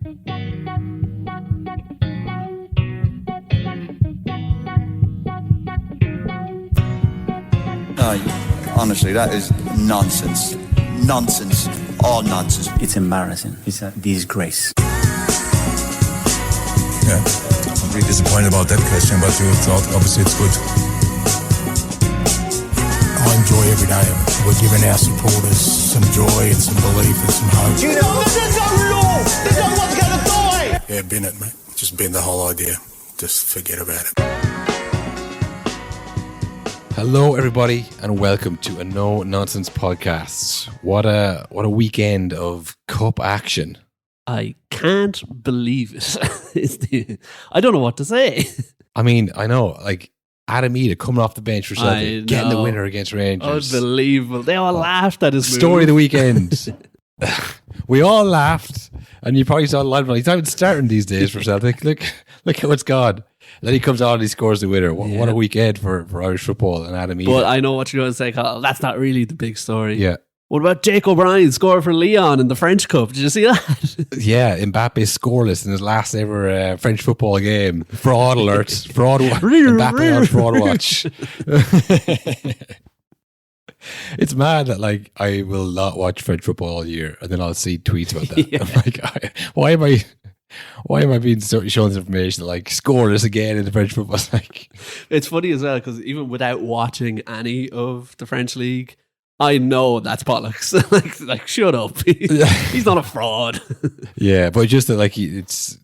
No, honestly, that is nonsense. Nonsense. All nonsense. It's embarrassing. It's a disgrace. Yeah, I'm really disappointed about that question, but you thought obviously it's good. I enjoy every day. We're giving our supporters some joy and some belief and some hope. You know, there's no law. There's no one's going to die. Yeah, bin it, mate. Just bin the whole idea. Just forget about it. Hello, everybody, and welcome to a No Nonsense podcast. What a weekend of cup action! I can't believe it. I don't know what to say. I mean, I know, like Adam Ida coming off the bench for Celtic, getting the winner against Rangers. Unbelievable! They all laughed at his story of the move. weekend. We all laughed, and you probably saw a lot of it. He's not even starting these days for Celtic. Look how it's gone. Then he comes on and he scores the winner. What a weekend for Irish football and Adam Ida. But I know what you're going to say, Kyle. That's not really the big story. Yeah. What about Jake O'Brien scoring for Lyon in the French Cup? Did you see that? Yeah, Mbappe scoreless in his last ever French football game. Fraud alert. Mbappe on fraud watch. It's mad that like I will not watch French football all year and then I'll see tweets about that. Yeah. I'm like, why am I being shown this information like scoreless again in the French football? It's funny as well because even without watching any of the French league, I know that's bollocks. like shut up. He's not a fraud. Yeah, but just that like he's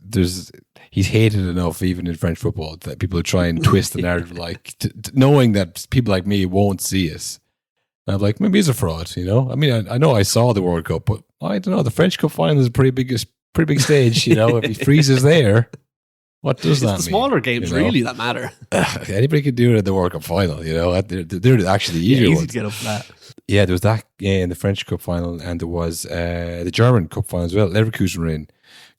hated enough even in French football that people try and twist the narrative like knowing that people like me won't see us. And I'm like, maybe he's a fraud, you know? I mean, I know I saw the World Cup, but I don't know. The French Cup final is a pretty big stage, you know? If he freezes there, what does that mean? It's the smaller games, really, that matter. Anybody can do it at the World Cup final, you know? They're actually easier easy ones. to get up for that. Yeah, there was that in the French Cup final, and there was the German Cup final as well. Leverkusen were in.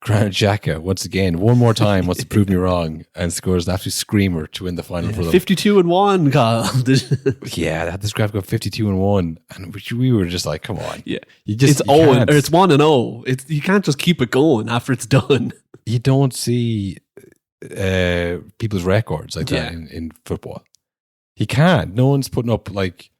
Granit Xhaka, once again, one more time, wants to prove me wrong, and scores an absolute screamer to win the final for them. 52-1, Kyle. Yeah, they had this graphic of 52-1, and we were just like, come on. Yeah, it's 1-0. You can't just keep it going after it's done. You don't see people's records like that in football. You can't. No one's putting up like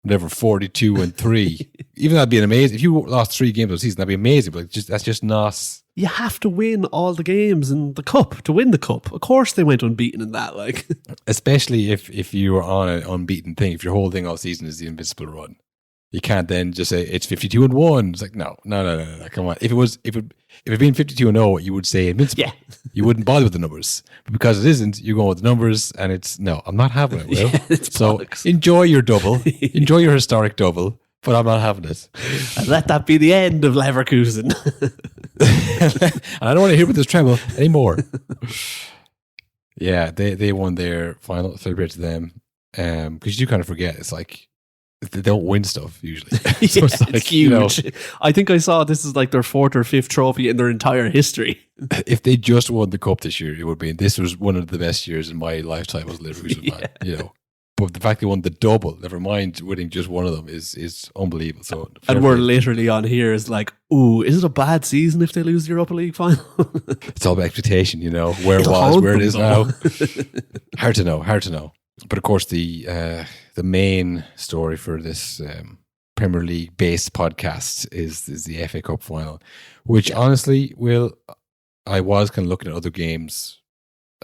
whatever 42-3. Even that'd be amazing. If you lost 3 games of the season, that'd be amazing. But that's just not. You have to win all the games in the cup to win the cup. Of course, they went unbeaten in that. Like, especially if you were on an unbeaten thing. If your whole thing all season is the invincible run, you can't then just say it's 52-1. It's like no. Come on. If it had been 52-0, you would say invincible. Yeah. You wouldn't bother with the numbers. But because it isn't, you're going with the numbers, and it's no. I'm not having it. Will. Yeah, so bollocks. Enjoy your double. Enjoy your historic double. But I'm not having it. And let that be the end of Leverkusen. And I don't want to hear about this treble anymore. Yeah, they won their final. Celebrate to them. Because you kind of forget. It's like they don't win stuff usually. So it's like, it's huge. You know, I think I saw this is like their 4th or 5th trophy in their entire history. If they just won the cup this year, it would be. This was one of the best years in my lifetime as a Leverkusen fan. You know. But the fact they won the double, never mind winning just one of them, is unbelievable. So, and we're literally on here is like, ooh, is it a bad season if they lose the Europa League final? It's all about expectation, you know, where it was, where it is now. Hard to know. But of course, the main story for this Premier League based podcast is the FA Cup final, which honestly, I was kind of looking at other games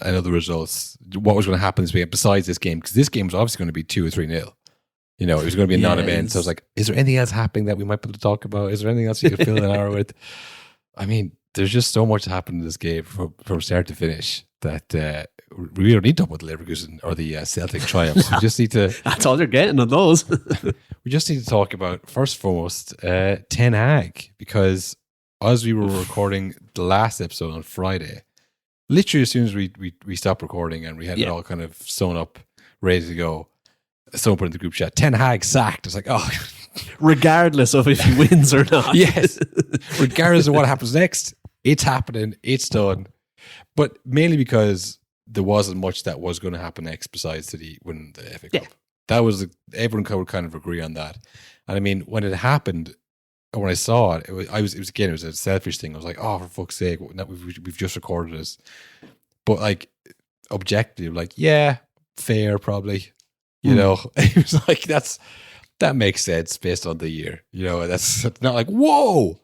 and other results, what was going to happen this weekend besides this game, because this game was obviously going to be 2 or 3-0. You know, it was going to be a non-event. So I was like, is there anything else happening that we might be able to talk about? Is there anything else you could fill an hour with? I mean, there's just so much happened in this game from start to finish that we don't need to talk about the Leverkusen or the Celtic triumphs. We just need to. That's all you're getting on those. We just need to talk about, first and foremost, Ten Hag, because as we were recording the last episode on Friday, literally as soon as we stopped recording and we had it all kind of sewn up, ready to go, someone put in the group chat, Ten Hag sacked. It's like, oh. Regardless of if he wins or not. Yes. Regardless of what happens next, it's happening, it's done. But mainly because there wasn't much that was going to happen next besides that he win the FA Cup. That was, everyone would kind of agree on that. And I mean, when it happened, when I saw it, it was a selfish thing. I was like, oh, for fuck's sake, we've just recorded this. But like, objective, like, yeah, fair, probably. You know, it was like, that makes sense based on the year. You know, that's not like, whoa,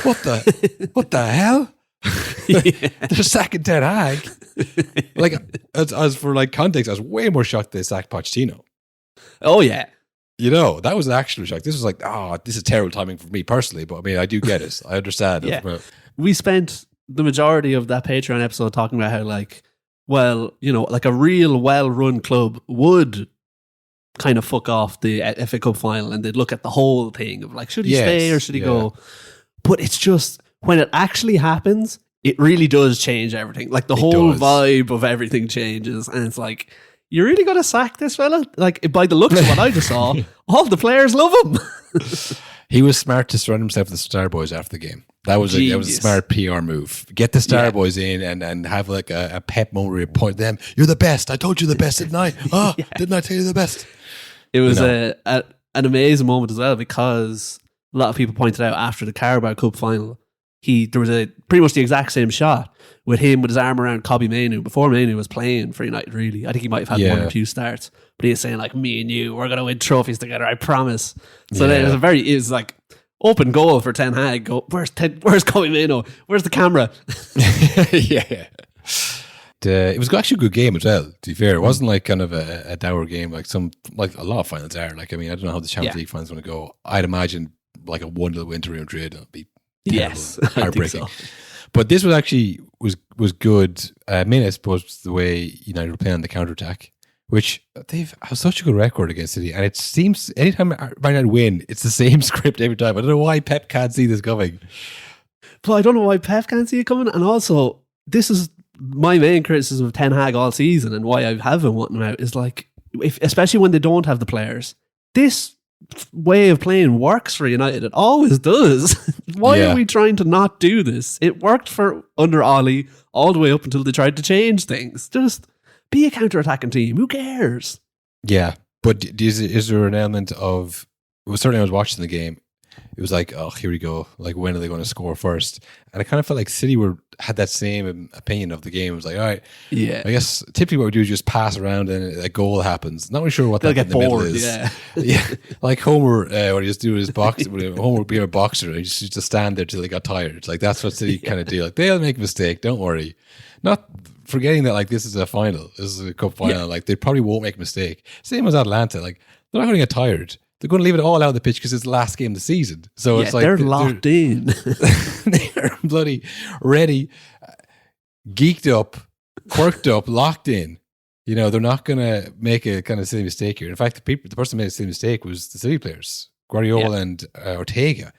what the hell? They're sacking Ten Hag. Like, as for like context, I was way more shocked they sacked Pochettino. Oh yeah. You know, that was an actual shock. This was like, this is terrible timing for me personally, but I mean, I do get it. I understand. Yeah. We spent the majority of that Patreon episode talking about how, like, well, you know, like a real well-run club would kind of fuck off the FA Cup final and they'd look at the whole thing of like, should he stay or should he go? But it's just, when it actually happens, it really does change everything. Like the whole vibe of everything changes, and it's like, you really got to sack this fella? Like, by the looks of what I just saw, all the players love him. He was smart to surround himself with the Starboys after the game. That was a smart PR move. Get the Starboys in and have like a pep moment where you point them. You're the best. I told you the best, didn't I? Didn't I tell you the best? It was an amazing moment as well, because a lot of people pointed out after the Carabao Cup final, there was pretty much the exact same shot with him with his arm around Kobbie Mainoo before Mainoo was playing for United, really. I think he might have had one or two starts, but he was saying like, me and you, we're going to win trophies together, I promise. So then it was like open goal for Ten Hag. Where's Kobbie Mainoo? Where's the camera? Yeah. It was actually a good game as well, to be fair. It wasn't like kind of a dour game like a lot of finals are. Like, I mean, I don't know how the Champions League finals going to go. I'd imagine like a 1-0 win to Real Madrid. It'll be heartbreaking. I think so. But this was good. Mainly, I suppose, the way United were playing on the counter-attack, which they've have such a good record against City. And it seems anytime United win, it's the same script every time. I don't know why Pep can't see this coming. But I don't know why Pep can't see it coming. And also, this is my main criticism of Ten Hag all season, and why I have been wanting him out, is like, especially when they don't have the players, this way of playing works for United. It always does. Why are we trying to not do this? It worked for under Ollie all the way up until they tried to change things. Just be a counter-attacking team. Who cares? Yeah, but is there an element of... Well, certainly I was watching the game. It was like, oh, here we go. Like, when are they going to score first? And I kind of felt like City had that same opinion of the game. It was like, all right, I guess typically what we do is just pass around and a goal happens. Not really sure what that in the middle is. Yeah. Like Homer, when he just do his box, Homer would be a boxer. He just used to stand there till he got tired. Like, that's what City kind of do. Like, they'll make a mistake. Don't worry. Not forgetting that, like, this is a final. This is a cup final. Yeah. Like, they probably won't make a mistake. Same as Atlanta. Like, they're not going to get tired. They're going to leave it all out of the pitch because it's the last game of the season. So it's like they're locked in. They're bloody ready, geeked up, quirked up, locked in. You know, they're not going to make a kind of silly mistake here. In fact, the person who made a silly mistake was the City players, Guardiola and Ortega.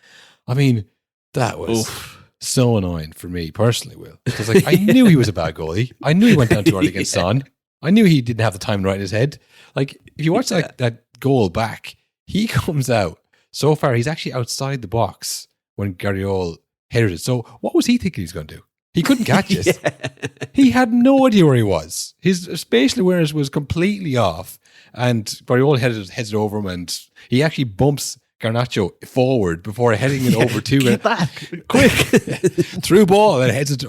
I mean, that was so annoying for me personally, Will. Because like, I knew he was a bad goalie. I knew he went down too early against Son. I knew he didn't have the time right in his head. Like, if you watch that goal back, he comes out. So far, he's actually outside the box when Guardiola headed it. So what was he thinking he's going to do? He couldn't catch it. He had no idea where he was. His spatial awareness was completely off. And Guardiola heads it over him, and he actually bumps Garnacho forward before heading it over to Get back, quick. Through ball, and heads it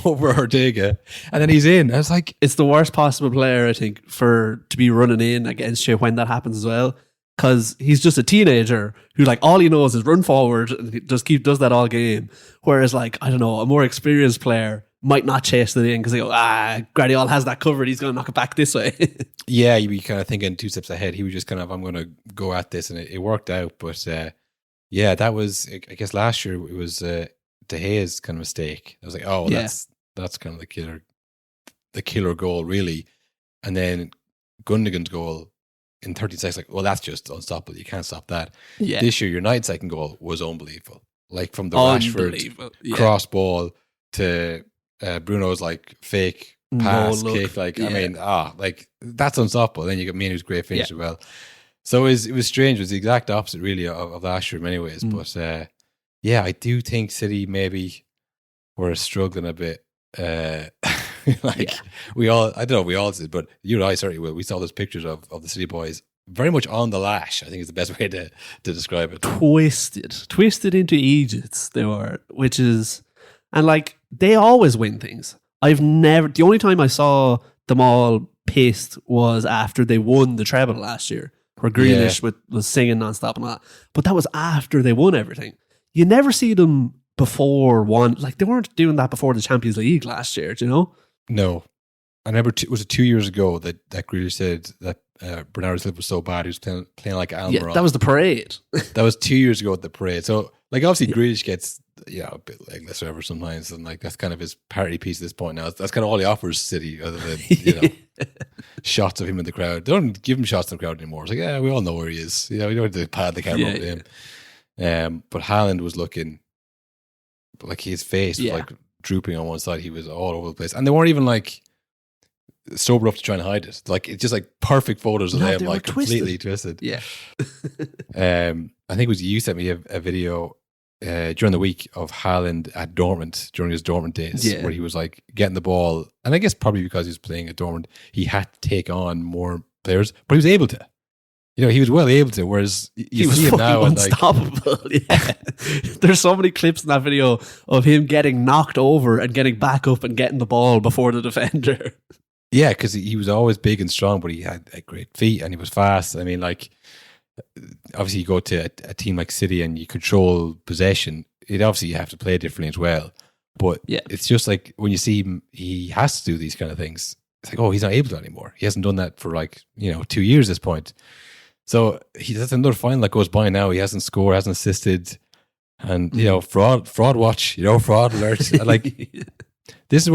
over Ortega. And then he's in. I was like... It's the worst possible player, I think, to be running in against you when that happens as well. Because he's just a teenager who, like, all he knows is run forward and he just does that all game. Whereas, like, I don't know, a more experienced player might not chase it in because they go, Guardiola has that covered, he's going to knock it back this way. Yeah, you'd be kind of thinking 2 steps ahead. He was just kind of, I'm going to go at this, and it worked out. But yeah, that was, I guess last year it was De Gea's kind of mistake. I was like, that's kind of the killer goal, really. And then Gundogan's goal in 30 seconds, like, well, that's just unstoppable. You can't stop that. Yeah. This year, United's second goal was unbelievable. Like, from the Rashford cross ball to Bruno's like fake pass kick. Like, I mean, like, that's unstoppable. Then you got Mainoo's great finish as well. So it was strange. It was the exact opposite, really, of last year in many ways. But I do think City maybe were struggling a bit. We all did, but you and I certainly will. We saw those pictures of the City boys very much on the lash, I think is the best way to describe it. Twisted into Egypt they were, which is, and like they always win things. The only time I saw them all pissed was after they won the treble last year, where Grealish was singing nonstop and all that. But that was after they won everything. You never see them before one, like they weren't doing that before the Champions League last year, do you know? No. I remember, was it 2 years ago that Grealish said that Bernardo Silva was so bad he was playing like Almiron. Yeah, that was the parade. That was 2 years ago at the parade. So, like, obviously Grealish gets, a bit legless or whatever sometimes, and like that's kind of his party piece at this point now. That's kind of all he offers City, other than, shots of him in the crowd. They don't give him shots in the crowd anymore. It's like, yeah, we all know where he is. We don't have to pad the camera up to him. But Haaland was looking like his face was like drooping on one side. He was all over the place. And they weren't even like sober enough to try and hide it. Like, it's just like perfect photos of them, like completely twisted. Yeah. I think it was you sent me a video during the week of Haaland at Dortmund during his Dortmund days, where he was like getting the ball, and I guess probably because he was playing at Dortmund, he had to take on more players, but he was able to. He was well able to. Whereas you see him now, unstoppable. There's so many clips in that video of him getting knocked over and getting back up and getting the ball before the defender. Yeah, because he was always big and strong, but he had great feet and he was fast. I mean, like, obviously you go to a team like City and you control possession. You have to play differently as well. But it's just like when you see him, he has to do these kind of things. It's like, oh, he's not able to anymore. He hasn't done that for 2 years at this point. So that's another final that goes by now. He hasn't scored, hasn't assisted, and fraud watch, fraud alert. Like, this is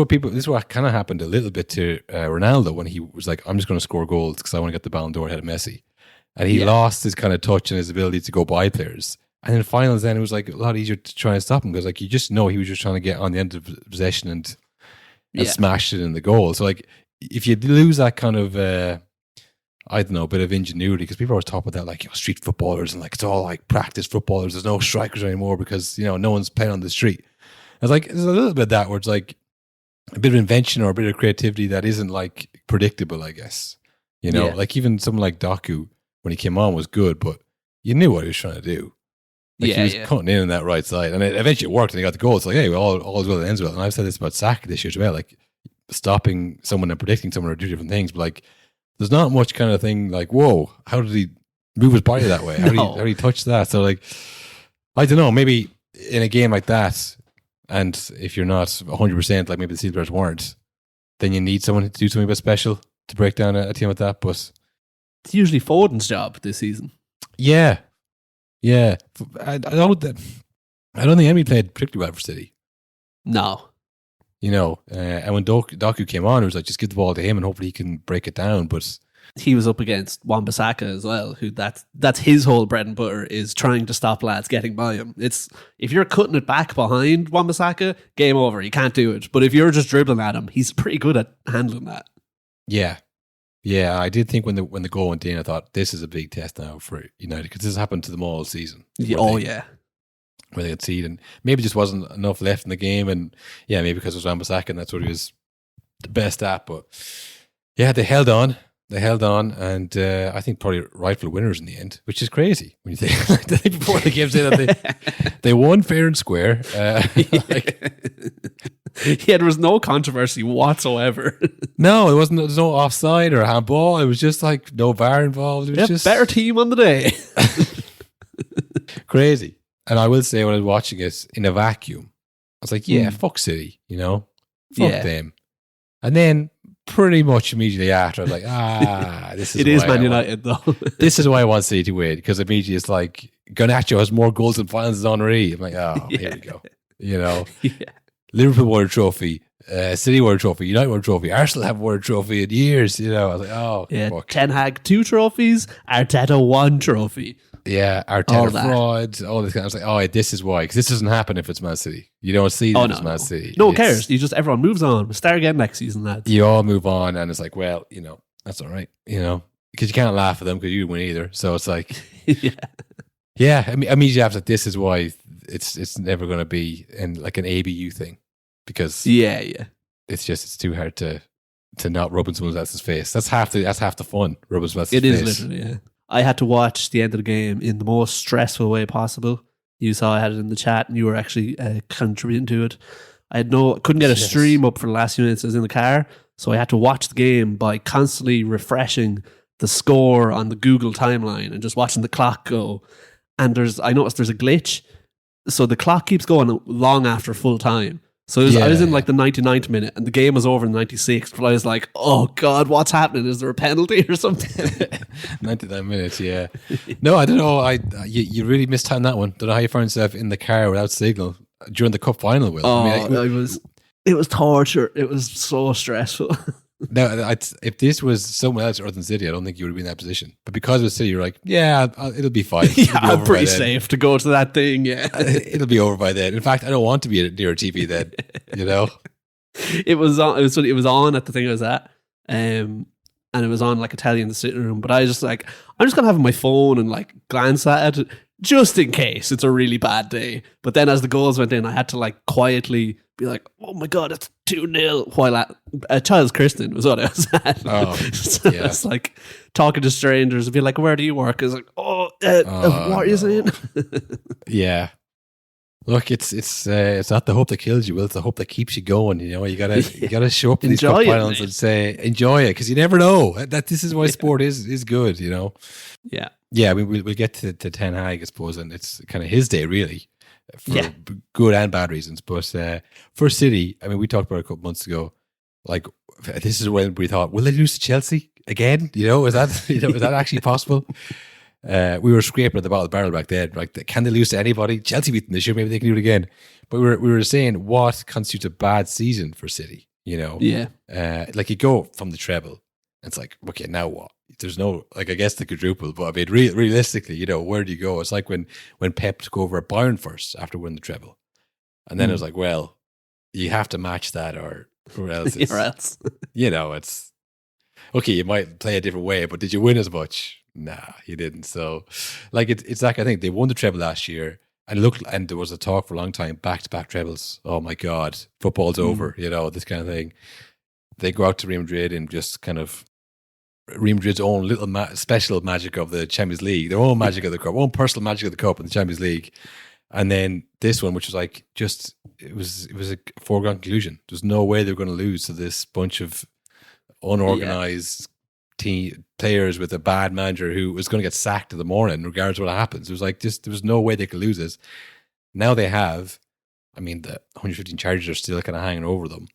what kind of happened a little bit to Ronaldo when he was like, I'm just going to score goals because I want to get the Ballon d'Or ahead of Messi. And he lost his kind of touch and his ability to go by players. And in finals, then it was like a lot easier to try and stop him because like you just know he was just trying to get on the end of possession and smash it in the goal. So like if you lose that kind of I don't know, bit of ingenuity, because people always talk about that, like, street footballers and like it's all like practice footballers. There's no strikers anymore because no one's playing on the street. It's like there's a little bit of that where it's like a bit of invention or a bit of creativity that isn't like predictable, I guess. Like even someone like Doku, when he came on, was good, but you knew what he was trying to do. Like he was cutting in on that right side, and it eventually worked, and he got the goal. It's like, hey, all is well that ends well. And I've said this about Saka this year as well, like stopping someone and predicting someone are two different things. But like, there's not much kind of thing like, whoa, how did he move his body that way? How did he touch that? So like, I don't know, maybe in a game like that, and if you're not 100%, like maybe the Steelers weren't, then you need someone to do something a bit special to break down a team like that. But it's usually Foden's job this season. Yeah. I don't think Emmy played particularly well for City. No. And when Doku came on, it was like, just give the ball to him and hopefully he can break it down. But he was up against Wan-Bissaka as well, who that's his whole bread and butter, is trying to stop lads getting by him. It's, if you're cutting it back behind Wan-Bissaka, game over. You can't do it. But if you're just dribbling at him, he's pretty good at handling that. Yeah, I did think when the goal went in, I thought this is a big test now for United, because this has happened to them all season. Where they had seed, and maybe just wasn't enough left in the game, and maybe because it was Wan-Bissaka and that's what he was the best at. But they held on, and I think probably rightful winners in the end, which is crazy when you think the day before the game's in, they won fair and square. There was no controversy whatsoever. No, there was no offside or handball. It was just like no VAR involved. It was just better team on the day. Crazy. And I will say, when I was watching it in a vacuum, I was like, fuck City, fuck them. And then pretty much immediately after, I was like, this is it is Man United though. This is why I want City to win, because immediately it's like, Garnacho has more goals and finals than Henry. I'm like, here we go. Liverpool won a trophy, City won a trophy, United won a trophy, Arsenal haven't won a trophy in years. I was like, fuck. Ten Hag 2 trophies, Arteta 1 trophy. Yeah, Arteta fraud, all this kind of. I was like, this is why, because this doesn't happen if it's Man City. You don't see this as Man City. No one cares. Everyone moves on. We'll start again next season, lads. You all move on, and it's like, well, that's all right, because you can't laugh at them because you didn't win either. So it's like, I mean, immediately after, this is why it's never going to be in like an ABU thing, because it's too hard to not rub in someone else's face. That's half the fun. Rubbing someone else's face. It is literally. I had to watch the end of the game in the most stressful way possible. You saw I had it in the chat, and you were actually contributing to it. Couldn't get a stream up for the last few minutes. I was in the car, so I had to watch the game by constantly refreshing the score on the Google timeline and just watching the clock go. And I noticed there's a glitch, so the clock keeps going long after full time. So I was in like the 99th minute, and the game was over in the 96th. But I was like, "Oh God, what's happening? Is there a penalty or something?" 99 minutes, yeah. No, I don't know. You really mistimed that one. Don't know how you found yourself in the car without signal during the cup final, Will. It was torture. It was so stressful. Now, if this was someone else other than City, I don't think you would be in that position. But because it was City, you're like, yeah, it'll be fine. I'm pretty safe to go to that thing. Yeah, it'll be over by then. In fact, I don't want to be near a TV then. You know, it was on at the thing I was at, and it was on like Italian in the sitting room. But I was just like, I'm just gonna have my phone and like glance at it just in case it's a really bad day. But then as the goals went in, I had to like quietly be like, oh my God, it's 2-0. While at Child's Christening was what I was at. Oh, so yeah. It's like talking to strangers and be like, where do you work? It's like, what are you saying? Yeah. Look, it's not the hope that kills you, Will. It's the hope that keeps you going. You know, you gotta show up to these cup finals and say enjoy it, because you never know that this is why sport is good. You know. Yeah. Yeah. We'll get to Ten Hag, I suppose, and it's kind of his day, really. For good and bad reasons. But for City, I mean, we talked about it a couple months ago. Like, this is when we thought, will they lose to Chelsea again? You know, is that actually possible? We were scraping at the bottom of the barrel back then. Like, can they lose to anybody? Chelsea beat them this year, maybe they can do it again. But we were saying, what constitutes a bad season for City? You know, like you go from the treble, and it's like, okay, now what? There's no, like, I guess the quadruple, but I mean, realistically, you know, where do you go? It's like when Pep took over at Bayern first after winning the treble. And then it was like, well, you have to match that or else it's, you know, it's, okay, you might play a different way, but did you win as much? Nah, you didn't. So, like, it's like, I think they won the treble last year, and there was a talk for a long time, back-to-back trebles. Oh my God, football's over, you know, this kind of thing. They go out to Real Madrid and just kind of, Real Madrid's own little special magic of the Champions League, their own magic of the cup, own personal magic of the cup in the Champions League, and then this one, which was like it was a foregone conclusion. There's no way they're going to lose to this bunch of unorganized team players with a bad manager who was going to get sacked in the morning, regardless of what happens. It was like there was no way they could lose this. Now they have. I mean, the 115 charges are still kind of hanging over them.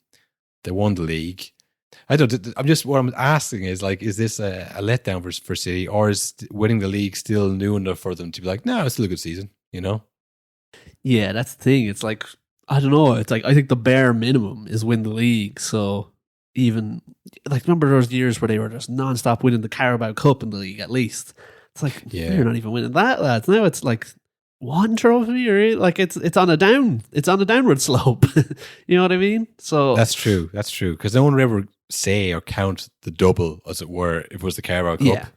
They won the league. What I'm asking is, like, is this a letdown for City, or is winning the league still new enough for them to be like, no, it's still a good season, you know? Yeah, that's the thing. It's like, I don't know. It's like, I think the bare minimum is win the league. So even, like, remember those years where they were just non-stop winning the Carabao Cup in the league, at least. It's like, you're not even winning that, lads. Now it's like one trophy, or like it's on a downward slope. You know what I mean? So that's true. Because no one would ever say or count the double, as it were, if it was the Carabao Cup. Yeah.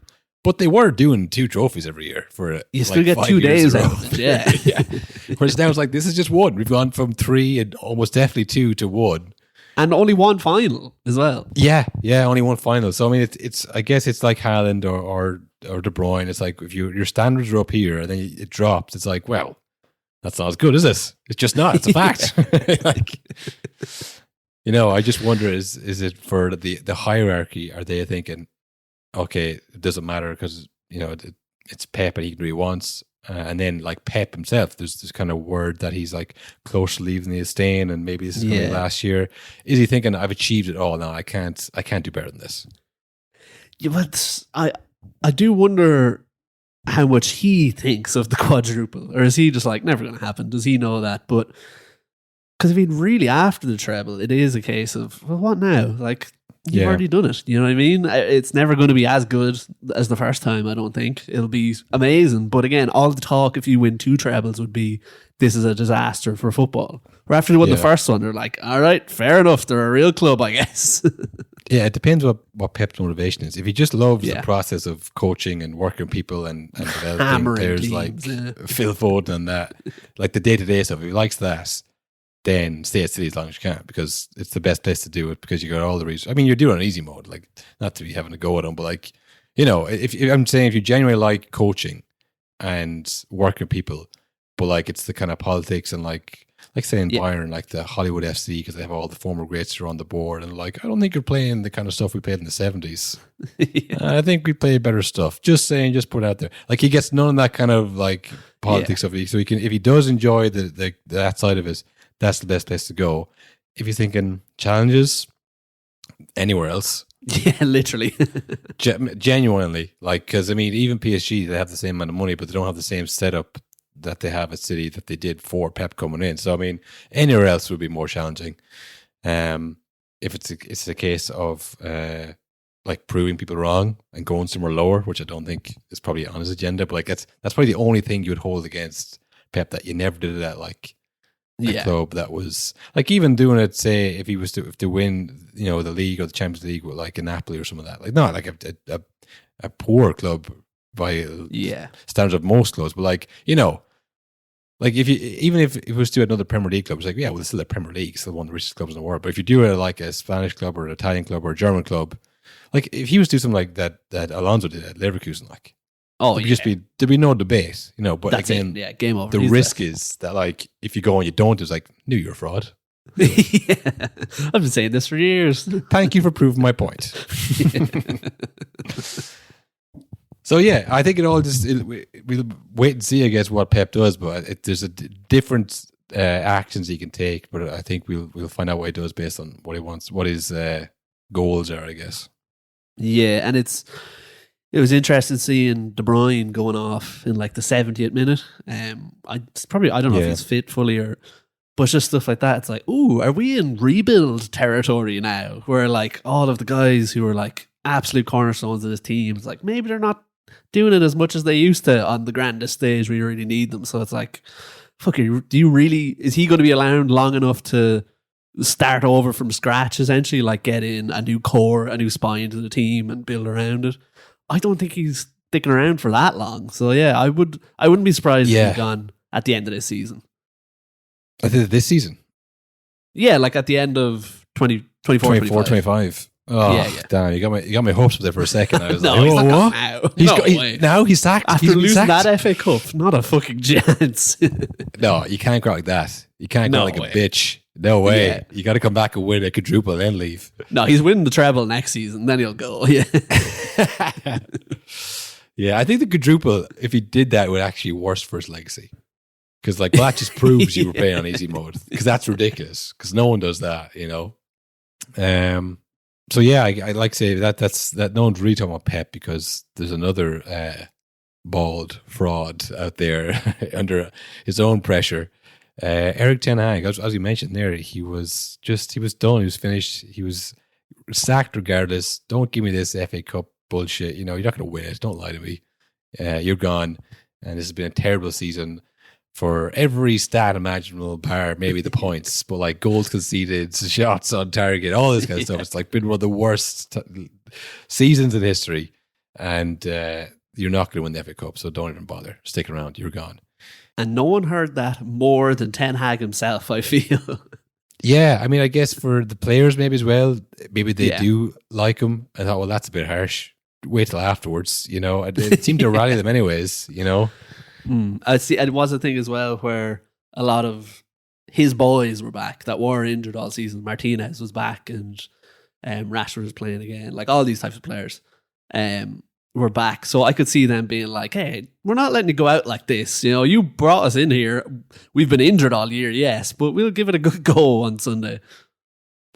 But they were doing 2 trophies every year for you still get 2 days out of it. Yeah. Yeah. Whereas now it's like, this is just 1. We've gone from 3 and almost definitely 2 to 1. And only 1 final as well. Yeah, only 1 final. So I mean, it's I guess it's like Haaland or De Bruyne. It's like, if your standards are up here and then it drops, it's like, well, that's not as good, is it? It's just not. It's a fact. Like, you know, I just wonder, is it for the hierarchy? Are they thinking, okay, it doesn't matter because, you know, it's Pep and he can do what he wants. And then, like, Pep himself, there's this kind of word that he's like close to leaving the stain, and maybe this is going to be last year. Is he thinking, I've achieved it all now? I can't do better than this. Yeah, but I do wonder how much he thinks of the quadruple, or is he just like, never going to happen? Does he know that? But because I mean, really, after the treble, it is a case of, well, what now? Like, you've already done it. You know what I mean? It's never going to be as good as the first time, I don't think. It'll be amazing. But again, all the talk, if you win 2 trebles, would be, this is a disaster for football. Or after they won the first one, they're like, all right, fair enough. They're a real club, I guess. Yeah, it depends what Pep's motivation is. If he just loves the process of coaching and working people and developing players teams, like Phil Foden and that, like the day-to-day stuff, if he likes that, then stay at City as long as you can, because it's the best place to do it, because you got all the reasons. I mean, you're doing it on easy mode, like, not to be having a go at them, but like, if I'm saying if you genuinely like coaching and working with people, but like it's the kind of politics and like saying Bayern, like the Hollywood FC, because they have all the former greats who are on the board, and like, I don't think you're playing the kind of stuff we played in the 70s. I think we play better stuff. Just saying, just put it out there. Like, he gets none of that kind of like politics of it. So he can, if he does enjoy that side of it, that's the best place to go. If you're thinking challenges, anywhere else. Yeah, literally. Genuinely, like, because I mean, even PSG, they have the same amount of money, but they don't have the same setup that they have at City that they did for Pep coming in. So I mean, anywhere else would be more challenging. If it's a case of like proving people wrong and going somewhere lower, which I don't think is probably on his agenda. But like that's probably the only thing you would hold against Pep, that you never did it at like a club that was like, even doing it. Say if he was to win, the league or the Champions League with like a Napoli or some of that, like not like a poor club by standards of most clubs, but like like if it was to another Premier League club, it's like, yeah, well, it's still a Premier League, it's still one of the richest clubs in the world. But if you do it like a Spanish club or an Italian club or a German club, like if he was to do something like that Alonso did at Leverkusen, like there'd be no debate, But that's again, game over. The risk is that like if you go and you don't, it's like, knew you're a fraud. I've been saying this for years. Thank you for proving my point. So yeah, I think we'll wait and see, I guess, what Pep does. But there's a different actions he can take. But I think we'll find out what he does based on what he wants, what his goals are, I guess. Yeah, and it was interesting seeing De Bruyne going off in like the 70th minute. I don't know if he's fit fully but it's just stuff like that. It's like, ooh, are we in rebuild territory now? Where like all of the guys who were like absolute cornerstones of this team, it's like maybe they're not doing it as much as they used to on the grandest stage where you really need them. So it's like, fuck, is he going to be allowed long enough to start over from scratch, essentially, like get in a new core, a new spine to the team and build around it? I don't think he's sticking around for that long. So yeah, I wouldn't be surprised if he's gone at the end of this season. I think this season? Yeah, like at the end of 24, 25. Oh, damn! You got my hopes up there for a second. I was no, like, he's what? now he's sacked. After losing that FA Cup, not a fucking chance. No, you can't go like that. You can't go like a bitch. No way. Yeah. You got to come back and win a quadruple and then leave. No, he's winning the treble next season. Then he'll go. Yeah. Yeah, I think the quadruple, if he did that, would actually be worse for his legacy. Because like, that just proves you were playing on easy mode. Because that's ridiculous. Because no one does that, So yeah, I like to say that no one's really talking about Pep, because there's another bald fraud out there under his own pressure. Erik Ten Hag, as you mentioned there, he was done. He was finished. He was sacked regardless. Don't give me this FA Cup bullshit. You're not going to win it. Don't lie to me. You're gone. And this has been a terrible season for every stat imaginable, bar maybe the points, but like goals conceded, shots on target, all this kind of stuff. It's like been one of the worst seasons in history, and you're not going to win the FA Cup, so don't even bother. Stick around. You're gone. And no one heard that more than Ten Hag himself, I feel. Yeah, I mean, I guess for the players maybe as well, maybe they do like him. I thought, well, that's a bit harsh. Wait till afterwards, It seemed to rally them anyways, I see. It was a thing as well where a lot of his boys were back that were injured all season. Martinez was back, and Rashford was playing again. Like all these types of players were back. So I could see them being like, hey, we're not letting you go out like this. You brought us in here. We've been injured all year, yes, but we'll give it a good go on Sunday.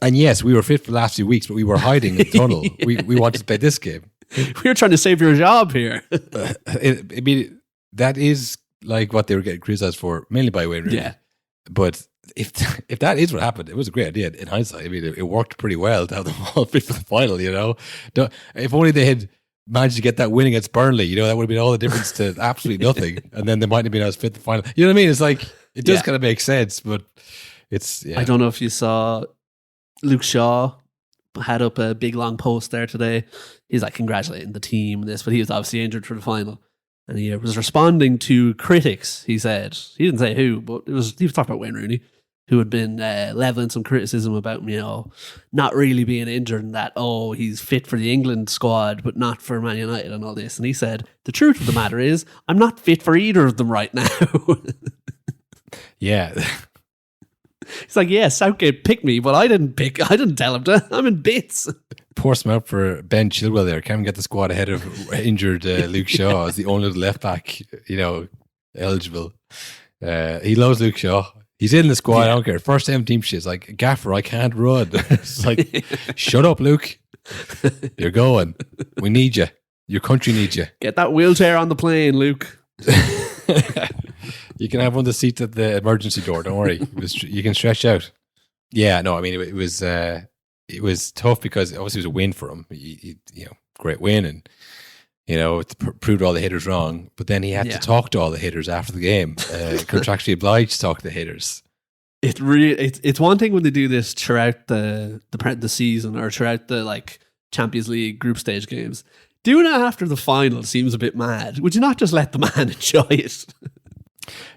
And yes, we were fit for the last few weeks, but we were hiding in the tunnel. We wanted to play this game. We were trying to save your job here. I mean, that is like what they were getting criticized for, mainly by Wayne Rooney. Yeah. But if that is what happened, it was a great idea in hindsight. I mean, it worked pretty well to have them all fit for the final, If only they had managed to get that win against Burnley, that would have been all the difference to absolutely nothing. And then they might have been as fit the final. You know what I mean? It's like, it does kind of make sense, but it's, I don't know if you saw Luke Shaw had up a big long post there today. He's like congratulating the team and this, but he was obviously injured for the final. And he was responding to critics, he said. He didn't say who, but he was talking about Wayne Rooney, who had been leveling some criticism about him, not really being injured and that, he's fit for the England squad, but not for Man United and all this. And he said, the truth of the matter is, I'm not fit for either of them right now. Yeah. He's like, yeah, Southgate picked me, but I didn't tell him to. I'm in bits. Poor smart for Ben Chilwell there. Can't get the squad ahead of injured Luke Shaw as the only left back, eligible. He loves Luke Shaw. He's in the squad. I don't care. First team shit. It's like, Gaffer, I can't run. It's like, shut up, Luke. You're going. We need you. Your country needs you. Get that wheelchair on the plane, Luke. You can have one of the seats at the emergency door. Don't worry. You can stretch out. Yeah, no, I mean, it was tough because obviously it was a win for him. Great win, and it proved all the hitters wrong. But then he had to talk to all the hitters after the game. Contractually obliged to talk to the hitters. It's one thing when they do this throughout the season or throughout the Champions League group stage games. Doing it after the final seems a bit mad. Would you not just let the man enjoy it?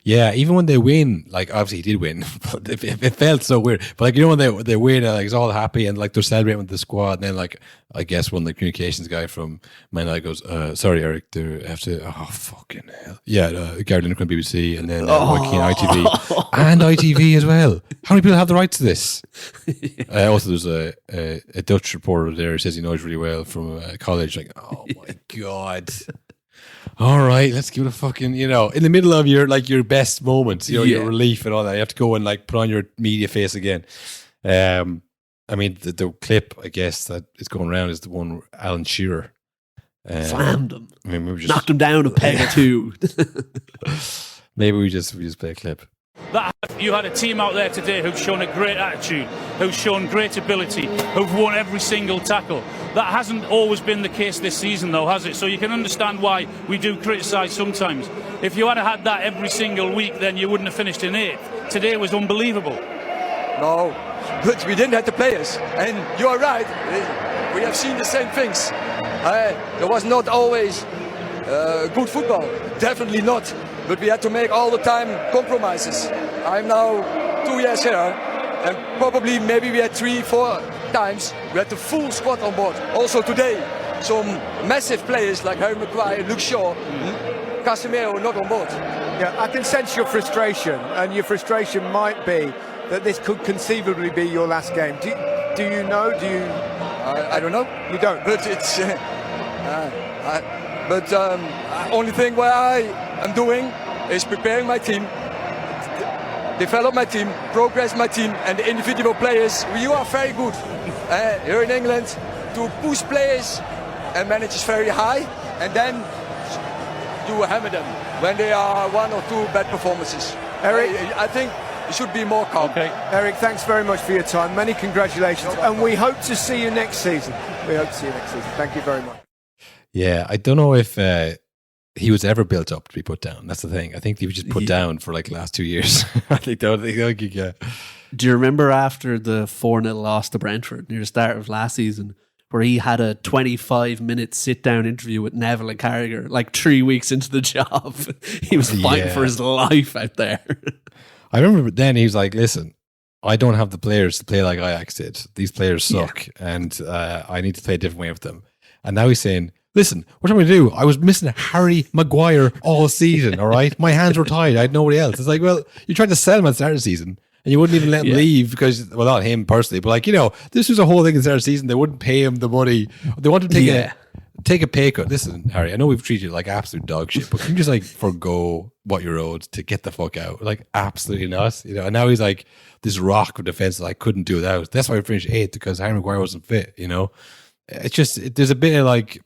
Yeah, even when they win, obviously he did win, but it felt so weird. But when they win, it's all happy and they're celebrating with the squad. And then I guess one of the communications guy from Mainoo goes, "Sorry, Eric, they have to." Oh fucking hell! Yeah, Gary Lineker on BBC, and then Joaquin ITV and ITV as well. How many people have the rights to this? Also, there's a Dutch reporter there who says he knows really well from college. Oh my god. All right, let's give it a fucking, in the middle of your best moments, your relief and all that. You have to go and put on your media face again. I mean, the clip, I guess, that is going around is the one where Alan Shearer slammed him. I mean, maybe knocked him down a peg or two. Maybe we just play a clip. That you had a team out there today who've shown a great attitude, who've shown great ability, who've won every single tackle. That hasn't always been the case this season, though, has it? So you can understand why we do criticise sometimes. If you had had that every single week, then you wouldn't have finished in 8th. Today was unbelievable. No, but we didn't have the players. And you are right, we have seen the same things. There was not always good football, definitely not. But we had to make all the time compromises. I'm now 2 years here, and probably maybe we had 3-4 times we had the full squad on board. Also today, some massive players like Harry Maguire, Luke Shaw, Casemiro not on board. Yeah, I can sense your frustration, and your frustration might be that this could conceivably be your last game. Do you know? Do you? I don't know. You don't. But it's. Only thing what I am doing is preparing my team, develop my team, progress my team, and the individual players. You are very good here in England to push players and manage very high, and then you hammer them when they are 1 or 2 bad performances. Eric, I think you should be more calm. Okay. Eric, thanks very much for your time. Many congratulations, and we hope to see you next season. Thank you very much. Yeah, I don't know if he was ever built up to be put down. That's the thing. I think he was just put down for the last 2 years. I think that. Do you remember after the 4-0 loss to Brentford near the start of last season, where he had a 25-minute sit-down interview with Neville and Carragher, 3 weeks into the job? He was fighting for his life out there. I remember then he was like, listen, I don't have the players to play like Ajax did. These players suck, and I need to play a different way with them. And now he's saying, listen, what am I going to do? I was missing Harry Maguire all season, all right? My hands were tied. I had nobody else. It's like, well, you tried to sell him at the start of the season, and you wouldn't even let him leave because, well, not him personally, but this was a whole thing at the start of the season. They wouldn't pay him the money. They wanted to take a pay cut. Listen, Harry, I know we've treated you like absolute dog shit, but can you just forgo what you're owed to get the fuck out? Absolutely not. And now he's this rock of defense that I couldn't do without. That's why I finished 8th, because Harry Maguire wasn't fit. It's just there's a bit of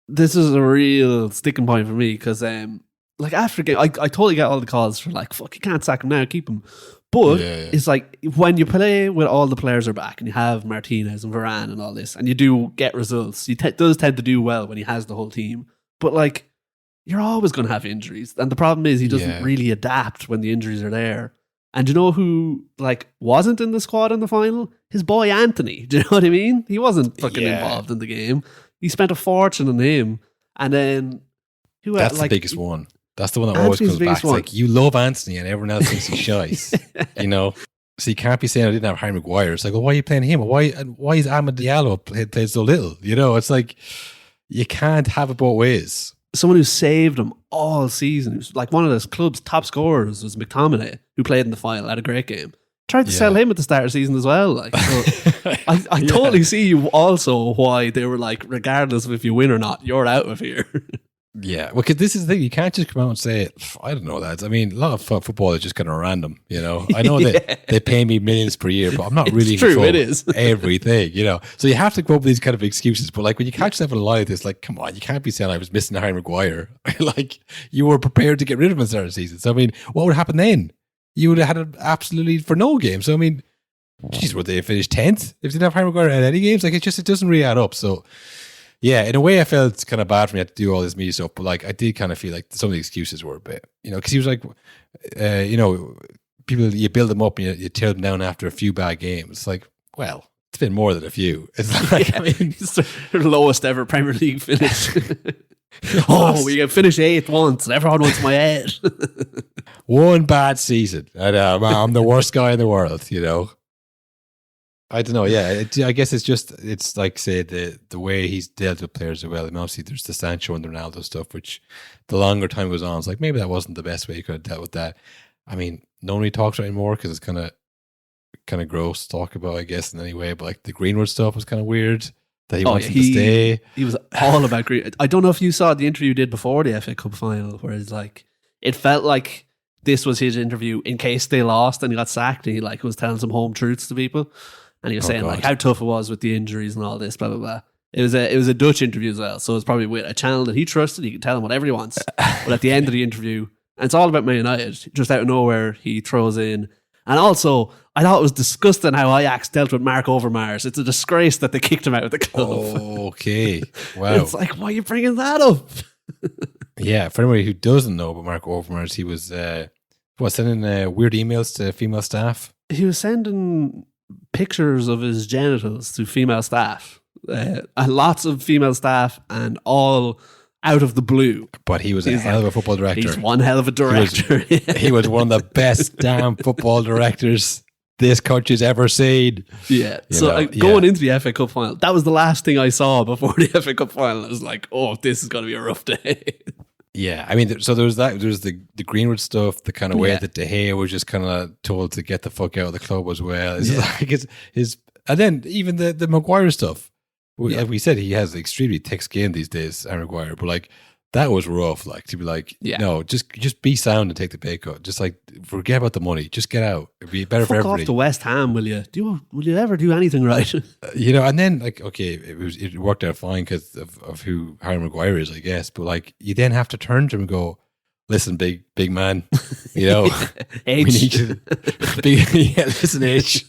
this is a real sticking point for me because after game, I totally get all the calls for fuck, you can't sack him now, keep him. But it's when you play with all the players are back and you have Martinez and Varane and all this, and you do get results, he does tend to do well when he has the whole team. But you're always going to have injuries, and the problem is he doesn't really adapt when the injuries are there. And do you know who wasn't in the squad in the final? His boy Anthony. Do you know what I mean? He wasn't fucking involved in the game. He spent a fortune on him. And then that's the biggest one. That's the one that always Anthony's comes back. It's one. like, you love Anthony and everyone else thinks he's shite. You know? So you can't be saying I didn't have Harry Maguire. It's like, well, why are you playing him? Why is Ahmed Diallo played so little? You know, it's like, you can't have it both ways. Someone who saved him all season, who's like one of this club's top scorers, was McTominay, who played in the final, had a great game. Tried to sell him at the start of the season as well. Like, so I totally see you also why they were like, regardless of if you win or not, you're out of here. Yeah, well, because this is the thing. You can't just come out and say, I don't know, lads. I mean, a lot of football is just kind of random, you know. I know that they pay me millions per year, but I'm not really in true, control it is. of everything, you know. So you have to come up with these kind of excuses. But like when you catch yourself in a lie like this, like, come on, you can't be saying I was missing Harry Maguire. Like, you were prepared to get rid of him at the start of the season. So I mean, what would happen then? You would have had it absolutely for no game. So I mean, geez, would they have finished 10th if they didn't have Harry Maguire at any games? Like, it doesn't really add up. So yeah, in a way, I felt kind of bad for me to do all this media stuff, but like I did kind of feel like some of the excuses were a bit, you know, because he was like, you know, people, you build them up and you tear them down after a few bad games. It's like, well, it's been more than a few. It's like, I mean, it's the lowest ever Premier League finish. We can finish 8th once and everyone wants my head. one bad season. I know, I'm the worst guy in the world, you know. I don't know. Yeah, I guess it's like, say, the way he's dealt with players as well. I mean, obviously, there's the Sancho and the Ronaldo stuff, which the longer time goes on, it's like maybe that wasn't the best way you could have dealt with that. I mean, no one really talks about it anymore because it's kind of gross to talk about, I guess, in any way. But like the Greenwood stuff was kind of weird that he wanted to stay. He was all about Greenwood. I don't know if you saw the interview he did before the FA Cup final, where it's like it felt like this was his interview in case they lost and he got sacked, and he like was telling some home truths to people. And he was saying like how tough it was with the injuries and all this, blah, blah, blah. It was a Dutch interview as well. So it was probably with a channel that he trusted. He could tell him whatever he wants. But at the end of the interview, and it's all about Man United, just out of nowhere, he throws in. And also, I thought it was disgusting how Ajax dealt with Mark Overmars. It's a disgrace that they kicked him out of the club. Oh, okay. Wow. It's like, why are you bringing that up? Yeah, for anybody who doesn't know about Mark Overmars, he was sending weird emails to female staff. He was sending pictures of his genitals to female staff, and lots of female staff, and all out of the blue. But he's a hell of a football director. He's one hell of a director. He was one of the best damn football directors this country's ever seen. Yeah. Going into the FA Cup final, that was the last thing I saw before the FA Cup final. I was like, oh, this is going to be a rough day. Yeah, I mean, so there was the Greenwood stuff, the kind of way that De Gea was just kind of told to get the fuck out of the club as well. It's like his, and then even the Maguire stuff. Like we said, he has an extremely thick skin these days, Harry Maguire. But like that was rough. Like to be like, no, just be sound and take the pay cut. Just like forget about the money. Just get out. It'd be better for everybody. Fuck off to West Ham, will you? Will you ever do anything right? You know, and then like, okay, it worked out fine because of who Harry Maguire is, I guess. But like, you then have to turn to him and go, listen, big man, you know, H. we need you. Listen, H.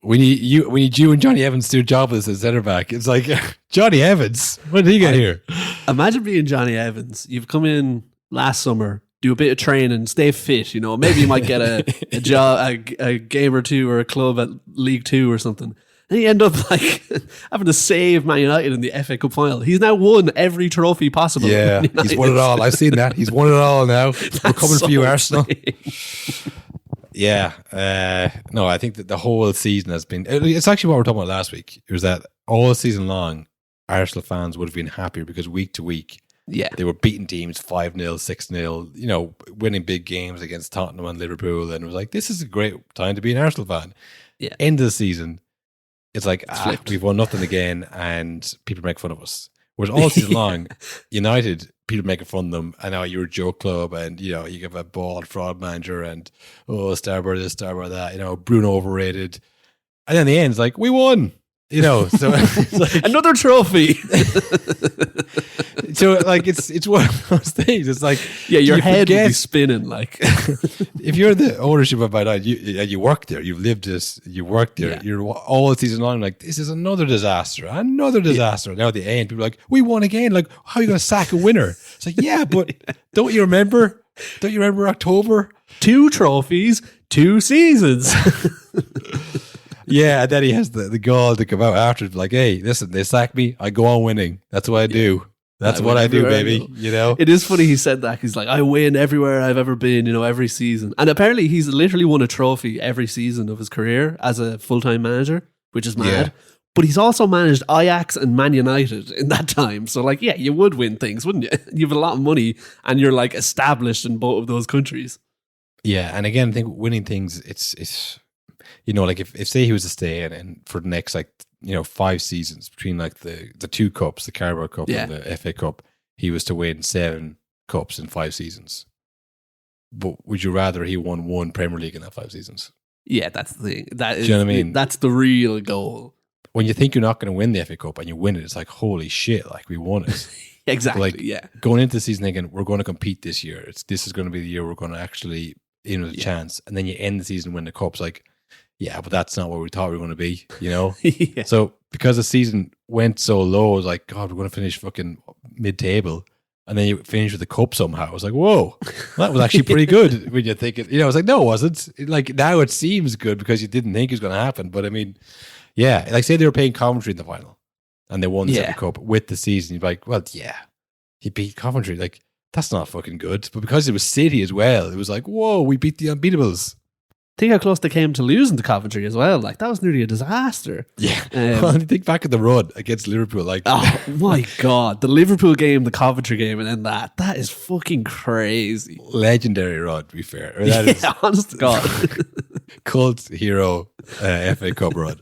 We need you and Johnny Evans to do a job as a centre back. It's like, Johnny Evans, when did he get here? Imagine being Johnny Evans. You've come in last summer, do a bit of training, stay fit. You know, maybe you might get a job, a game or two, or a club at League Two or something. And you end up like having to save Man United in the FA Cup final. He's now won every trophy possible. Yeah, he's won it all. I've seen that. He's won it all now. We're coming for you, Arsenal. Yeah. No, I think that the whole season has been... It's actually what we were talking about last week. It was that all season long, Arsenal fans would have been happier because week to week, they were beating teams 5-0, 6-0, you know, winning big games against Tottenham and Liverpool. And it was like, this is a great time to be an Arsenal fan. Yeah. End of the season, it's like, we've won nothing again and people make fun of us. Whereas all season long, United, people making fun of them, and now you're a joke club, and you know, you give a bald fraud manager, and starboy this, starboy that, you know, Bruno overrated. And then in the end, it's like, we won. You know, so it's like, another trophy. So like it's one of those things. It's like, your head would be spinning. Like if you're the ownership of Man United, you work there, you've lived this, you work there, you're all season long like, this is another disaster. Now at the end, people are like, we won again. Like, how are you going to sack a winner? It's like, yeah, but don't you remember October? 2 trophies, 2 seasons. Yeah, and then he has the gall to come out after, like, hey, listen, they sack me, I go on winning. That's what I do. That's I what win I do, everywhere I baby. go. You know? It is funny he said that. He's like, I win everywhere I've ever been, every season. And apparently he's literally won a trophy every season of his career as a full-time manager, which is mad. Yeah. But he's also managed Ajax and Man United in that time. So like, yeah, you would win things, wouldn't you? You have a lot of money and you're like established in both of those countries. Yeah, and again, I think winning things, it's like if say he was to stay in and for the next 5 seasons between like the two cups, the Carabao Cup and the FA Cup, he was to win 7 cups in 5 seasons. But would you rather he won 1 Premier League in that 5 seasons? Yeah, that's the thing. That is, do you know what I mean? That's the real goal. When you think you're not going to win the FA Cup and you win it, it's like, holy shit, like we won it. Exactly, like, yeah. Going into the season thinking, we're going to compete this year. This is going to be the year we're going to actually, with a chance. And then you end the season win the cups, like, yeah, but that's not what we thought we were going to be, Yeah. So because the season went so low, it was like, God, we're going to finish fucking mid-table. And then you finish with the cup somehow. I was like, whoa, that was actually pretty good when you think it. I was like, no, it wasn't. Like, now it seems good because you didn't think it was going to happen. But I mean, yeah, like say they were playing Coventry in the final and they won the FA Cup with the season. You'd be like, well, yeah, he beat Coventry. Like, that's not fucking good. But because it was City as well, it was like, whoa, we beat the unbeatables. Think how close they came to losing to Coventry as well. Like, that was nearly a disaster. Yeah. Well, think back at the run against Liverpool. Like, oh my God. The Liverpool game, the Coventry game, and then that is fucking crazy. Legendary run, to be fair. That is honest to God. Cult hero FA Cup run.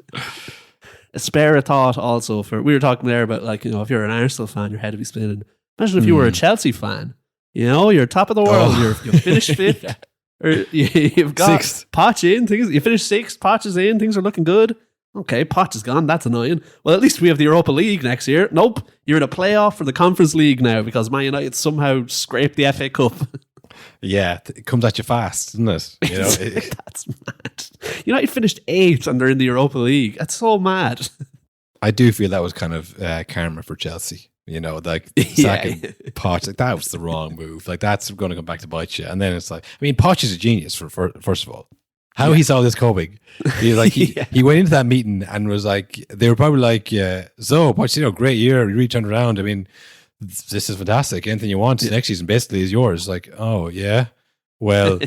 A spare thought also we were talking there about, like, if you're an Arsenal fan, your head would be spinning. Imagine if you were a Chelsea fan. You're top of the world. You're finished fifth. Yeah. Or you've got Sixth. Poch in. You finish 6th. Poch is in. Things are looking good. Okay, Poch is gone. That's annoying. Well, at least we have the Europa League next year. Nope. You're in a playoff for the Conference League now because Man United somehow scraped the FA Cup. Yeah, it comes at you fast, doesn't it? That's mad. United finished 8th and they're in the Europa League. That's so mad. I do feel that was kind of karma for Chelsea. Like sacking Poch, like that was the wrong move. Like that's going to come back to bite you. And then it's like, I mean, Poch is a genius for first of all. How he saw this coming. He went into that meeting and was like, they were probably like, so Poch, great year. You really turned around. I mean, this is fantastic. Anything you want next season basically is yours. Like, oh yeah, well,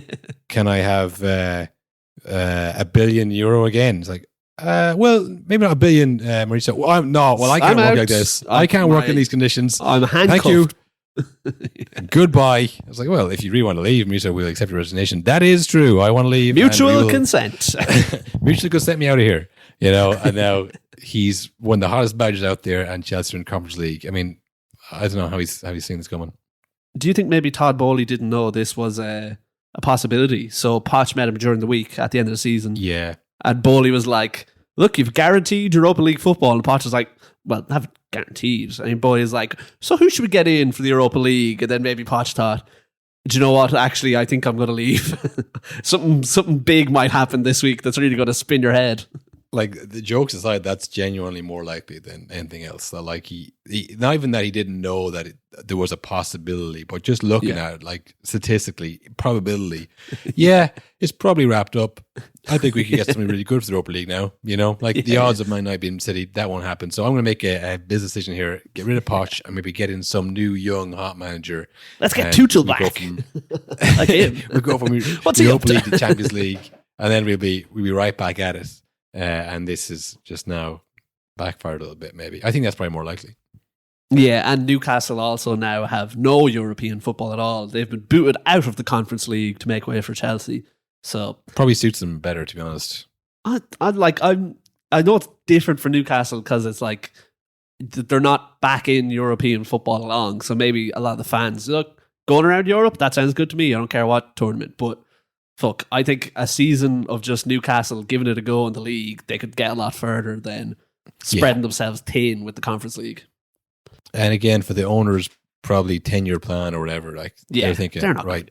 can I have €1 billion again? It's like, well, maybe not $1 billion, Mauricio. Well, I can't work like this. I can't work in these conditions. I'm handcuffed. Thank you. Goodbye. I was like, well, if you really want to leave, Mauricio, we'll accept your resignation. That is true. I want to leave. Mutual consent. Mutual consent me out of here. And now he's one of the hottest badges out there and Chelsea in Conference League. I mean, I don't know how he's seen this coming. Do you think maybe Todd Bowley didn't know this was a possibility? So Poch met him during the week at the end of the season. Yeah. And Bowley was like, look, you've guaranteed Europa League football. And Poch was like, well, I haven't guaranteed. I mean, Bowley's like, so who should we get in for the Europa League? And then maybe Poch thought, do you know what? Actually, I think I'm going to leave. something big might happen this week that's really going to spin your head. Like, the jokes aside, that's genuinely more likely than anything else. So, like, he not even that he didn't know that there was a possibility, but just looking at it, like, statistically, probability, it's probably wrapped up. I think we could get something really good for the Europa League now, the odds of Man United being City, that won't happen. So I'm going to make a business decision here, get rid of Poch and maybe get in some new, young, hot manager. Let's get Tuchel back. We'll go from Europa League to Champions League, and then we'll be right back at it. And this is just now backfired a little bit, maybe. I think that's probably more likely. Yeah, and Newcastle also now have no European football at all. They've been booted out of the Conference League to make way for Chelsea. So probably suits them better, to be honest. I know it's different for Newcastle because it's like they're not back in European football long. So maybe a lot of the fans, look, going around Europe, that sounds good to me. I don't care what tournament, but fuck, I think a season of just Newcastle giving it a go in the league, they could get a lot further than spreading themselves thin with the Conference League. And again, for the owners, probably 10-year plan or whatever. Like, they're thinking, they're not right,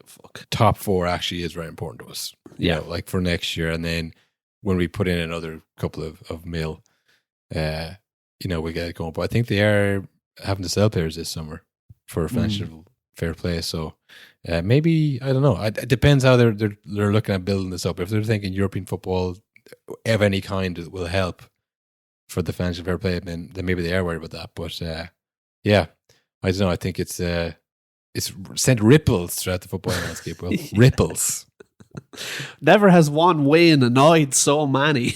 top 4 actually is very important to us. Like for next year. And then when we put in another couple of mil, we get it going. But I think they are having to sell players this summer for financial fair play. So maybe, I don't know. It depends how they're looking at building this up. If they're thinking European football of any kind will help for the financial fair play, then maybe they are worried about that. But I don't know. I think it's sent ripples throughout the football landscape. Well, ripples. Never has one win annoyed so many.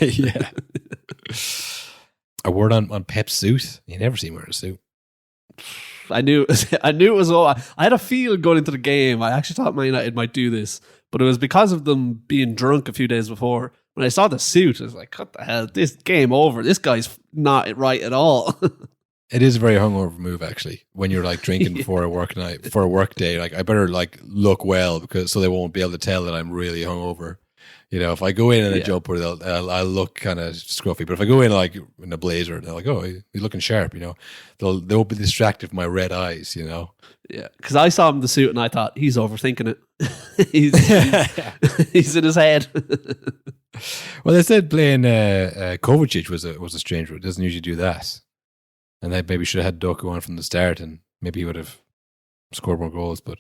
Yeah. A word on Pep's suit. You never see him wear a suit. I knew it was all. I had a feel going into the game. I actually thought Man United might do this, but it was because of them being drunk a few days before. When I saw the suit, I was like, what the hell? This game over. This guy's not right at all. It is a very hungover move, actually. When you're like drinking before a work night, for a work day, like I better like look well because so they won't be able to tell that I'm really hungover. You know, if I go in a jumper, I'll look kind of scruffy. But if I go in like in a blazer, they're like, "Oh, he's looking sharp." You know, they'll be distracted from my red eyes. You know, yeah. Because I saw him in the suit and I thought he's overthinking it. he's in his head. Well, they said playing Kovacic was a strange one. It doesn't usually do that. And they maybe should have had Doku on from the start and maybe he would have scored more goals. But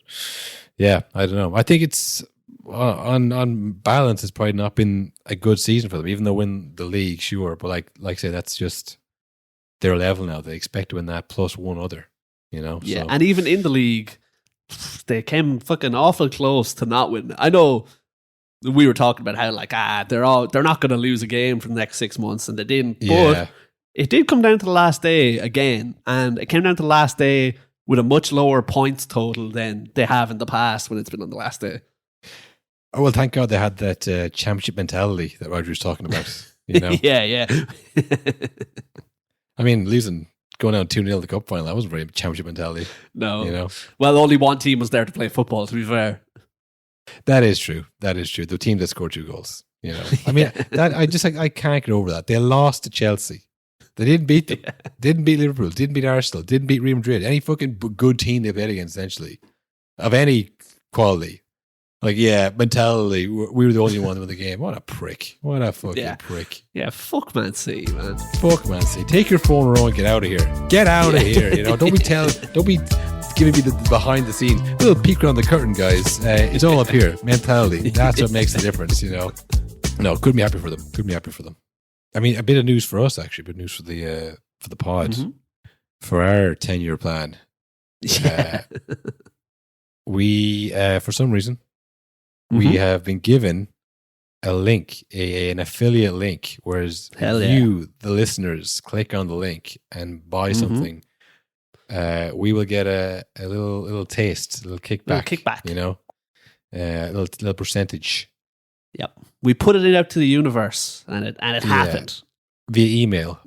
yeah, I don't know. I think it's on balance, it's probably not been a good season for them, even though win the league, sure. But like I say, that's just their level now. They expect to win that plus one other, you know? Yeah, so. and even in the league, they came fucking awful close to not winning. I know we were talking about how like, they're not going to lose a game for the next 6 months, and they didn't. Yeah. But it did come down to the last day again, and it came down to the last day with a much lower points total than they have in the past when it's been on the last day. Oh, well, thank God they had that championship mentality that Roger was talking about. You know? Yeah. I mean, going down 2-0 the cup final, that wasn't very championship mentality. No. You know? Well, only one team was there to play football, to be fair. That is true. The team that scored 2 goals. You know, I mean, I can't get over that. They lost to Chelsea. They didn't beat them. Didn't beat Liverpool. Didn't beat Arsenal. Didn't beat Real Madrid. Any fucking good team they played against, essentially, of any quality. Like, yeah, mentality. We were the only one in the game. What a prick. What a fucking prick. Yeah, fuck Man City, man. Fuck Man City. Take your phone around and get out of here. Get out of here. You know, don't be giving me the behind the scenes. A little peek around the curtain, guys. It's all up here. Mentality. That's what makes the difference, you know. No, couldn't be happy for them. I mean, a bit of news for us, actually. Bit of news for the pod. Mm-hmm. For our 10-year plan. We, for some reason, we have been given a link, an affiliate link, whereas you, the listeners, click on the link and buy something. We will get a little taste, a little kickback. You know, a little percentage. Yep. We put it out to the universe, and it happened via email,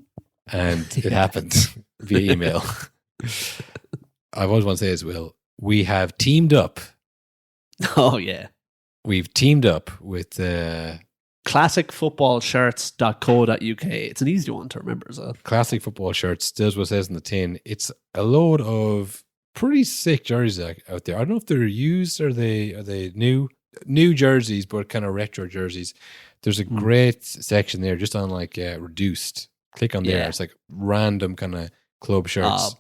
and it happened via email. I always want to say as well, we have teamed up. Oh yeah, we've teamed up with classicfootballshirts.co.uk. It's an easy one to remember as well. Classic Football Shirts does what it says in the tin. It's a load of pretty sick jerseys out there. I don't know if they're used or they new jerseys, but kind of retro jerseys. There's a great section there just on like reduced. Click on there. It's like random kind of club shirts.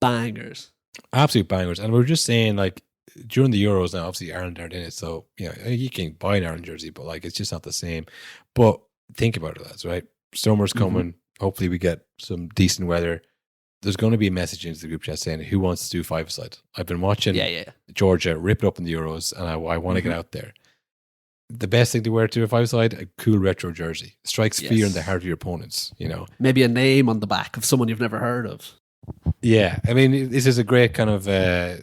Bangers. Absolute bangers. And we were just saying like during the Euros now, obviously Ireland aren't in it. So, you know, you can buy an Ireland jersey, but like it's just not the same. But think about it, lads, right? Summer's coming. Hopefully we get some decent weather. There's going to be a message into the group chat saying who wants to do five-a-side. I've been watching Georgia rip it up in the Euros, and I want to get out there. The best thing to wear to a five-a-side, a cool retro jersey. Strikes fear in the heart of your opponents, you know. Maybe a name on the back of someone you've never heard of. Yeah, I mean, this is a great kind of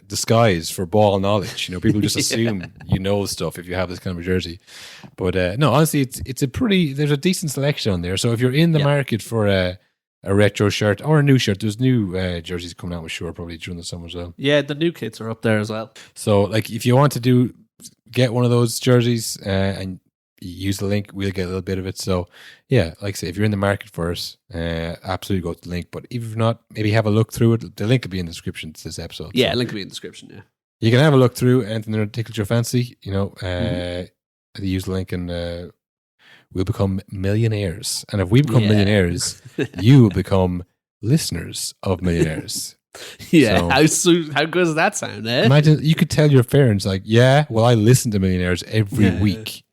disguise for ball knowledge. You know, people just assume you know stuff if you have this kind of a jersey. But no, honestly, it's a pretty, there's a decent selection on there. So if you're in the market for a retro shirt or a new shirt, there's new jerseys coming out, I'm sure, probably during the summer as well. Yeah, the new kits are up there as well. So like if you want to get one of those jerseys and use the link, we'll get a little bit of it. So yeah, like I say, if you're in the market for it, absolutely go to the link. But if you're not, maybe have a look through it. The link will be in the description to this episode. Yeah, link will be in the description, yeah. You can have a look through anything that tickles your fancy, you know, use the link and we'll become millionaires. And if we become millionaires, you will become listeners of millionaires. Yeah, so, how good does that sound, eh? Imagine, you could tell your parents like, yeah, well, I listen to millionaires every week.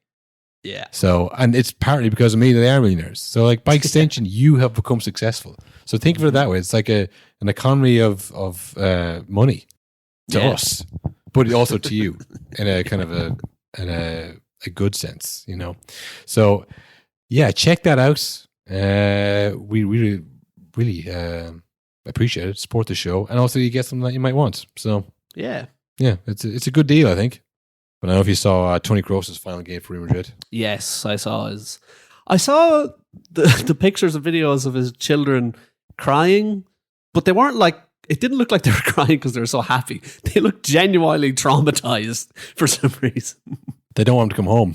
Yeah. So, and it's partly because of me that they are millionaires. So, like, by extension, you have become successful. So think of it that way. It's like an economy of money to us, but also to you in a kind of a good sense, you know. So yeah, check that out. We really appreciate it. Support the show, and also you get something that you might want. So yeah, it's a good deal, I think. But I don't know if you saw Toni Kroos's final game for Real Madrid. Yes, I saw the pictures and videos of his children crying, but they weren't like, it didn't look like they were crying because they were so happy. They looked genuinely traumatized for some reason. They don't want him to come home.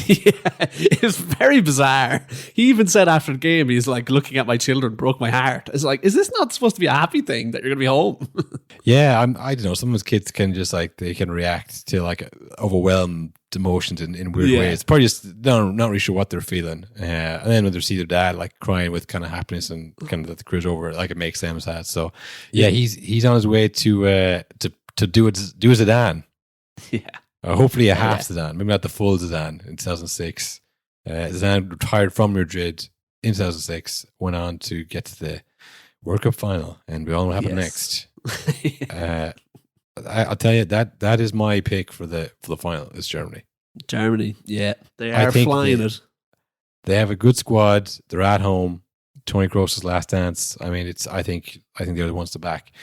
Yeah, it was very bizarre. He even said after the game, he's like, looking at my children broke my heart. It's like, is this not supposed to be a happy thing that you're going to be home? Yeah, I don't know. Sometimes kids can just like, they can react to like overwhelmed emotions in weird ways. Probably just not really sure what they're feeling. And then when they see their dad like crying with kind of happiness and kind of that the career's over, like it makes them sad. So yeah, he's on his way to do a Zidane. Yeah. Hopefully a half Zidane, maybe not the full Zidane in 2006. Zidane retired from Madrid in 2006, went on to get to the World Cup final, and we all know what happened next. I'll tell you that is my pick for the final is Germany. Germany, yeah, they are flying it. They have a good squad. They're at home. Toni Kroos's last dance. I mean, I think they're the ones to back.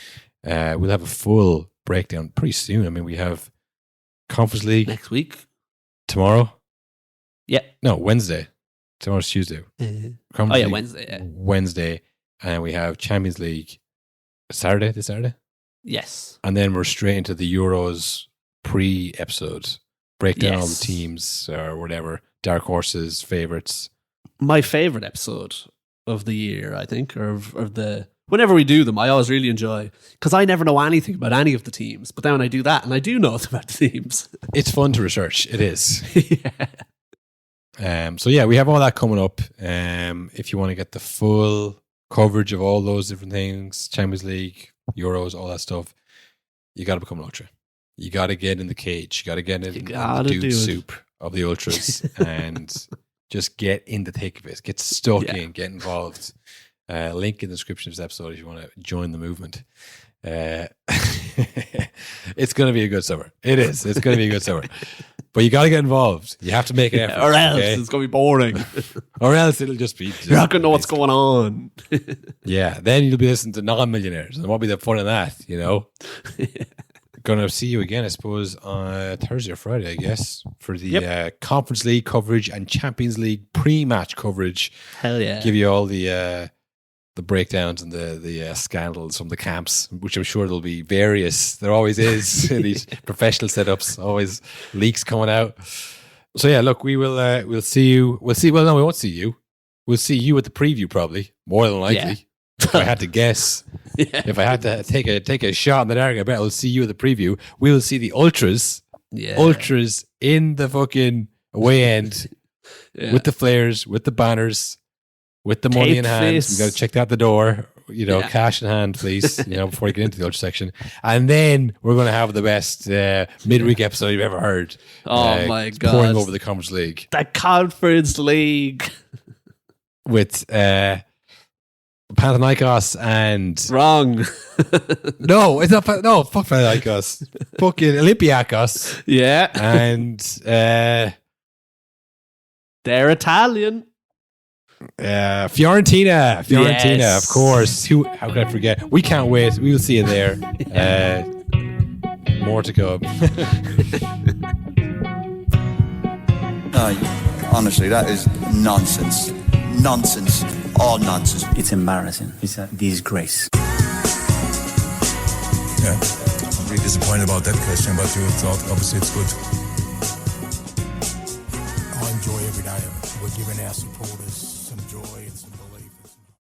We'll have a full breakdown pretty soon. I mean, we have Conference League next week. Tomorrow? Yeah. No, Wednesday. Tomorrow's Tuesday. Wednesday. Yeah. Wednesday. And we have Champions League this Saturday? Yes. And then we're straight into the Euros pre-episode. Break down all the teams or whatever. Dark horses, favourites. My favourite episode of the year, I think, or of the... Whenever we do them, I always really enjoy, because I never know anything about any of the teams. But then when I do that, and I do know about the teams, it's fun to research. It is. So yeah, we have all that coming up. If you want to get the full coverage of all those different things, Champions League, Euros, all that stuff, you got to become an ultra. You got to get in the cage. You got to get in the dude soup of the ultras and just get in the thick of it. Get stuck in. Get involved. Link in the description of this episode if you want to join the movement. It's going to be a good summer. It is. It's going to be a good summer. But you got to get involved. You have to make an effort. Or else it's going to be boring. Or else it'll just be... You're not going to know what's going on. Yeah. Then you'll be listening to non-millionaires. And what will be the fun of that, you know? Going to see you again, I suppose, on Thursday or Friday, I guess, for the Conference League coverage and Champions League pre-match coverage. Hell yeah. Give you all the breakdowns and the scandals from the camps, which I'm sure there'll be various. There always is in these professional setups, always leaks coming out. So yeah, look, we'll see you. Well, no, we won't see you. We'll see you at the preview, probably, more than likely. Yeah. If I had to guess, if I had to take a shot in the dark, I bet I'll see you at the preview. We will see the ultras, ultras in the fucking away end with the flares, with the banners. With the money in hand, we got to check out the door. You know, cash in hand, please. You know, before you get into the ultra section, and then we're going to have the best midweek episode you've ever heard. Oh my god! Pouring over the Conference League. The Conference League with Panathinaikos and wrong. No, it's not. No, fuck Panathinaikos. Fucking Olympiacos. Yeah, and they're Italian. Fiorentina, yes. Of course. How could I forget? We can't wait. We will see you there. More to come. Honestly, that is nonsense. Nonsense. All nonsense. It's embarrassing. It's a disgrace. Yeah, I'm really disappointed about that question, but you thought obviously it's good. I enjoy every day of it. We're giving our supporters